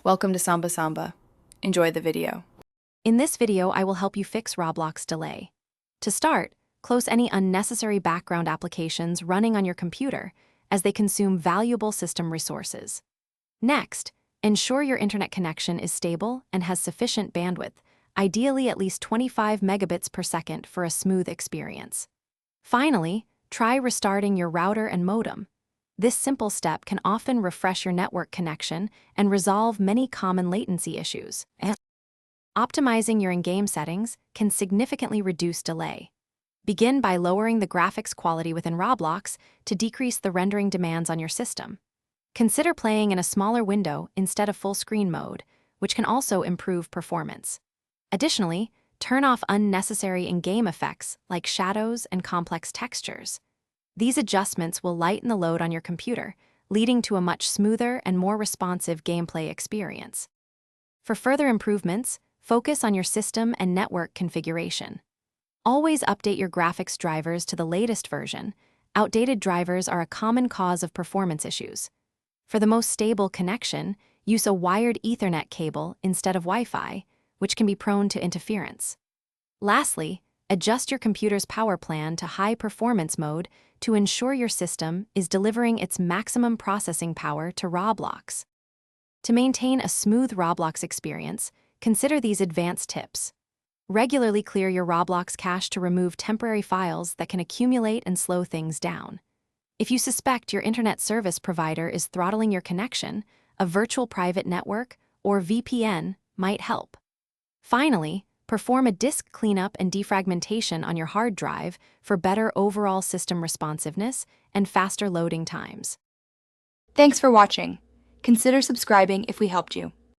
Welcome to Samba Samba. Enjoy the video. In this video, I will help you fix Roblox delay. To start, close any unnecessary background applications running on your computer as they consume valuable system resources. Next, ensure your internet connection is stable and has sufficient bandwidth, ideally at least 25 megabits per second for a smooth experience. Finally, try restarting your router and modem. This simple step can often refresh your network connection and resolve many common latency issues. Optimizing your in-game settings can significantly reduce delay. Begin by lowering the graphics quality within Roblox to decrease the rendering demands on your system. Consider playing in a smaller window instead of full-screen mode, which can also improve performance. Additionally, turn off unnecessary in-game effects like shadows and complex textures. These adjustments will lighten the load on your computer, leading to a much smoother and more responsive gameplay experience. For further improvements, focus on your system and network configuration. Always update your graphics drivers to the latest version. Outdated drivers are a common cause of performance issues. For the most stable connection, use a wired Ethernet cable instead of Wi-Fi, which can be prone to interference. Lastly, adjust your computer's power plan to high-performance mode to ensure your system is delivering its maximum processing power to Roblox. To maintain a smooth Roblox experience, consider these advanced tips. Regularly clear your Roblox cache to remove temporary files that can accumulate and slow things down. If you suspect your internet service provider is throttling your connection, a virtual private network, or VPN, might help. Finally, perform a disk cleanup and defragmentation on your hard drive for better overall system responsiveness and faster loading times. Thanks for watching. Consider subscribing if we helped you.